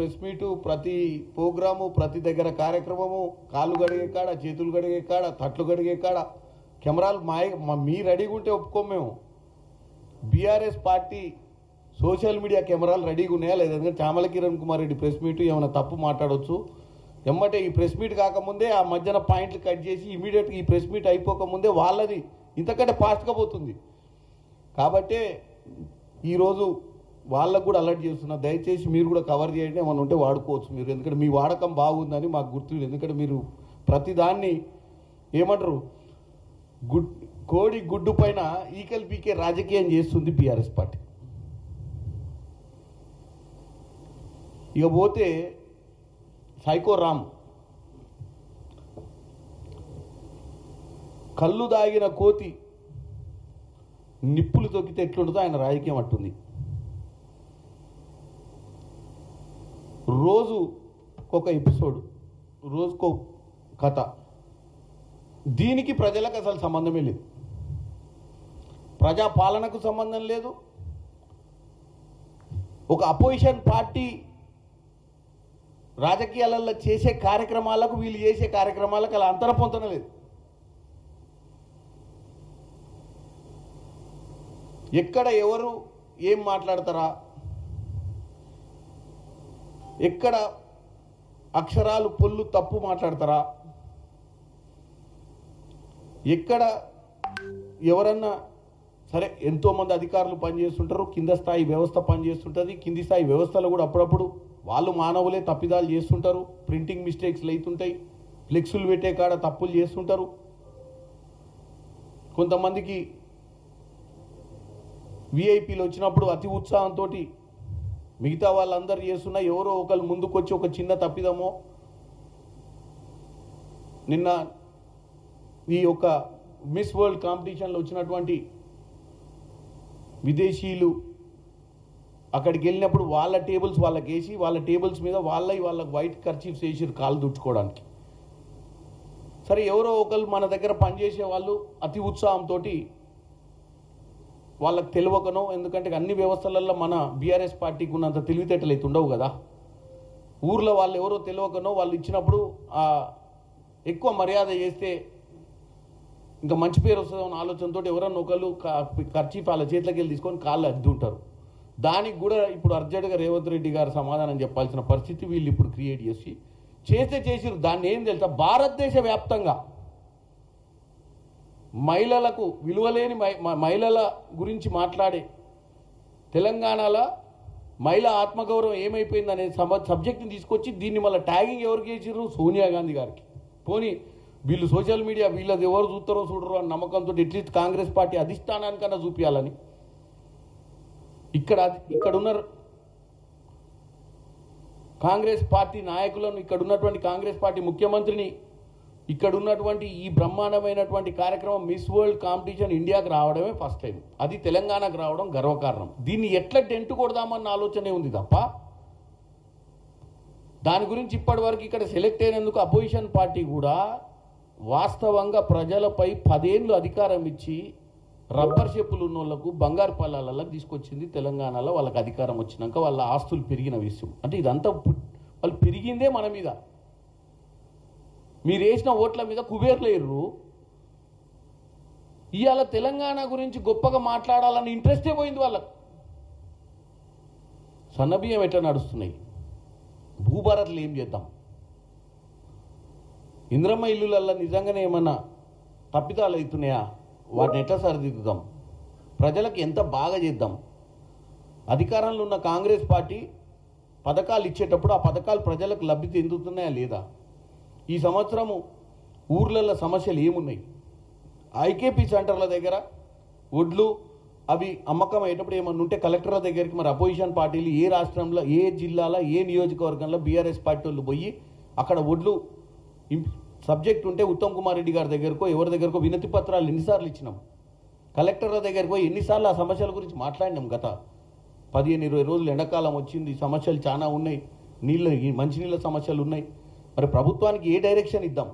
Press meet, ప్రతి programme, ప్రతి దగ్గర కార్యక్రమము, కాళ్ళు గడిగే కాడ, చేతులు గడిగే కాడ, తట్లు గడిగే కాడ కెమెరాలు మీ రెడీగా ఉంటే ఒప్పుకోం మేము. బీఆర్ఎస్ పార్టీ సోషల్ మీడియా కెమెరాలు రెడీగా ఉన్నాయా లేదా? ఎందుకంటే చామల కిరణ్ కుమార్ రెడ్డి ప్రెస్ మీట్ ఏమైనా తప్పు మాట్లాడవచ్చు. ఎమ్మటే ఈ ప్రెస్ మీట్ కాకముందే ఆ మధ్యన పాయింట్లు కట్ చేసి ఇమీడియట్గా ఈ ప్రెస్ మీట్ అయిపోకముందే వాళ్ళది ఇంతకంటే ఫాస్ట్గా పోతుంది. కాబట్టే ఈరోజు వాళ్ళకు కూడా అలర్ట్ చేస్తున్నా, దయచేసి మీరు కూడా కవర్ చేయండి, ఏమైనా ఉంటే వాడుకోవచ్చు మీరు. ఎందుకంటే మీ వాడకం బాగుందని మాకు గుర్తుంది. ఎందుకంటే మీరు ప్రతిదాన్ని ఏమంటారు, కోడి గుడ్డు పైన ఈకల్ పీకే రాజకీయం చేస్తుంది బీఆర్ఎస్ పార్టీ. ఇక పోతే సైకో రామ్, కళ్ళు దాగిన కోతి నిప్పులు తొక్కితే ఎట్లుంటుందో ఆయన రాజకీయం అట్టుంది. రోజు ఒక ఎపిసోడ్, రోజుకో కథ. దీనికి ప్రజలకు అసలు సంబంధమే లేదు, ప్రజాపాలనకు సంబంధం లేదు. ఒక అపోజిషన్ పార్టీ రాజకీయాలలో చేసే కార్యక్రమాలకు వీళ్ళు చేసే కార్యక్రమాలకు అలా అంతర పొందడం లేదు. ఎక్కడ ఎవరు ఏం మాట్లాడతారా, ఎక్కడ అక్షరాలు పొల్లు తప్పు మాట్లాడతారా, ఎక్కడ ఎవరన్నా సరే, ఎంతోమంది అధికారులు పనిచేస్తుంటారు, కింద స్థాయి వ్యవస్థ పనిచేస్తుంటుంది. కింది స్థాయి వ్యవస్థలో కూడా అప్పుడప్పుడు వాళ్ళు మానవులే తప్పిదాలు చేస్తుంటారు, ప్రింటింగ్ మిస్టేక్స్లు అవుతుంటాయి, ఫ్లెక్సులు పెట్టే కాడ తప్పులు చేస్తుంటారు. కొంతమందికి విఐపీలు వచ్చినప్పుడు అతి ఉత్సాహంతో మిగతా వాళ్ళందరూ చేస్తున్నా ఎవరో ఒకళ్ళు ముందుకు వచ్చి ఒక చిన్న తప్పిదమో, నిన్న ఈ యొక్క మిస్ వరల్డ్ కాంపిటీషన్లో వచ్చినటువంటి విదేశీయులు అక్కడికి వెళ్ళినప్పుడు వాళ్ళ టేబుల్స్ వాళ్ళకి వేసి, వాళ్ళ టేబుల్స్ మీద వాళ్ళకి వైట్ కర్చీఫ్స్ వేసి కాలు దుడుచుకోవడానికి. సరే, ఎవరో ఒకళ్ళు మన దగ్గర పనిచేసే వాళ్ళు అతి ఉత్సాహంతో వాళ్ళకి తెలియకనో, ఎందుకంటే అన్ని వ్యవస్థలలో మన బీఆర్ఎస్ పార్టీకి ఉన్నంత తెలివితేటలు అయితే ఉండవు కదా, ఊర్లో వాళ్ళు ఎవరో తెలియకనో వాళ్ళు ఇచ్చినప్పుడు ఎక్కువ మర్యాద చేస్తే ఇంకా మంచి పేరు వస్తుందన్న ఆలోచనతో ఎవరన్నా ఒకళ్ళు కర్చీఫ్ వాళ్ళ చేతిలోకి వెళ్ళి తీసుకొని కాళ్ళు అద్దు ఉంటారు. దానికి కూడా ఇప్పుడు అర్జెంటుగా రేవంత్ రెడ్డి గారు సమాధానం చెప్పాల్సిన పరిస్థితి వీళ్ళు ఇప్పుడు క్రియేట్ చేసిరు. దాన్ని ఏం తెలుసా, భారతదేశ వ్యాప్తంగా మహిళలకు విలువలేని మహిళల గురించి మాట్లాడే, తెలంగాణలో మహిళా ఆత్మగౌరవం ఏమైపోయిందనే సబ్జెక్ట్ని తీసుకొచ్చి దీన్ని మళ్ళీ ట్యాగింగ్ ఎవరికి చేసిర్రు, సోనియా గాంధీ గారికి. పోనీ వీళ్ళు సోషల్ మీడియా వీళ్ళది ఎవరు చూస్తారో చూడరో అని నమ్మకంతో అట్లీస్ట్ కాంగ్రెస్ పార్టీ అధిష్టానానికన్నా చూపించాలని ఇక్కడున్న కాంగ్రెస్ పార్టీ నాయకులను, ఇక్కడ ఉన్నటువంటి కాంగ్రెస్ పార్టీ ముఖ్యమంత్రిని, ఇక్కడ ఉన్నటువంటి ఈ బ్రహ్మాండమైనటువంటి కార్యక్రమం మిస్ వరల్డ్ కాంపిటీషన్ ఇండియాకి రావడమే ఫస్ట్ టైం. అది తెలంగాణకు రావడం గర్వకారణం. దీన్ని ఎట్లా డెంటు కొడదామన్న ఆలోచనే ఉంది తప్ప దాని గురించి ఇప్పటివరకు ఇక్కడ సెలెక్ట్ అయినందుకు అపోజిషన్ పార్టీ కూడా వాస్తవంగా ప్రజలపై 10 ఏళ్ళు అధికారం ఇచ్చి రబ్బర్ చెప్పులు ఉన్న వాళ్ళకు బంగారు పల్లాలకు తీసుకొచ్చింది తెలంగాణలో. వాళ్ళకి అధికారం వచ్చినాక వాళ్ళ ఆస్తులు పెరిగిన విషయం అంటే ఇదంతా వాళ్ళు పెరిగిందే మన మీద. మీరు వేసిన ఓట్ల మీద కుబేర్లేరు. ఇవాళ తెలంగాణ గురించి గొప్పగా మాట్లాడాలని ఇంట్రెస్టే పోయింది వాళ్ళకు. సన్నబియ్యం ఎట్లా నడుస్తున్నాయి, భూభారత్లు ఏం చేద్దాం, ఇంద్రమ్మ ఇల్లులల్లో నిజంగానే ఏమన్నా తప్పిదాలు అవుతున్నాయా, వాటిని ఎట్లా సరిదిద్దుదాం, ప్రజలకు ఎంత బాగా చేద్దాం. అధికారంలో ఉన్న కాంగ్రెస్ పార్టీ పథకాలు ఇచ్చేటప్పుడు ఆ పథకాలు ప్రజలకు లబ్ధి చెందుతున్నాయా లేదా, ఈ సంవత్సరము ఊర్లలో సమస్యలు ఏమున్నాయి, ఐకేపీ సెంటర్ల దగ్గర ఒడ్లు అవి అమ్మకం అయ్యేటప్పుడు ఏమన్నా ఉంటే కలెక్టర్ల దగ్గరికి మరి అపోజిషన్ పార్టీలు ఏ రాష్ట్రంలో ఏ జిల్లాలో ఏ నియోజకవర్గంలో బీఆర్ఎస్ పార్టీ వాళ్ళు పోయి అక్కడ ఒడ్లు సబ్జెక్ట్ ఉంటే ఉత్తమ్ కుమార్ రెడ్డి గారి దగ్గరకో ఎవరి దగ్గరకో వినతి పత్రాలు ఎన్నిసార్లు ఇచ్చినాం, కలెక్టర్ల దగ్గరికి పోయి ఎన్నిసార్లు ఆ సమస్యల గురించి మాట్లాడినాం. గత 15-20 రోజులు ఎండాకాలం వచ్చింది, సమస్యలు చాలా ఉన్నాయి, మంచినీళ్ళ సమస్యలు ఉన్నాయి. మరి ప్రభుత్వానికి ఏ డైరెక్షన్ ఇద్దాం.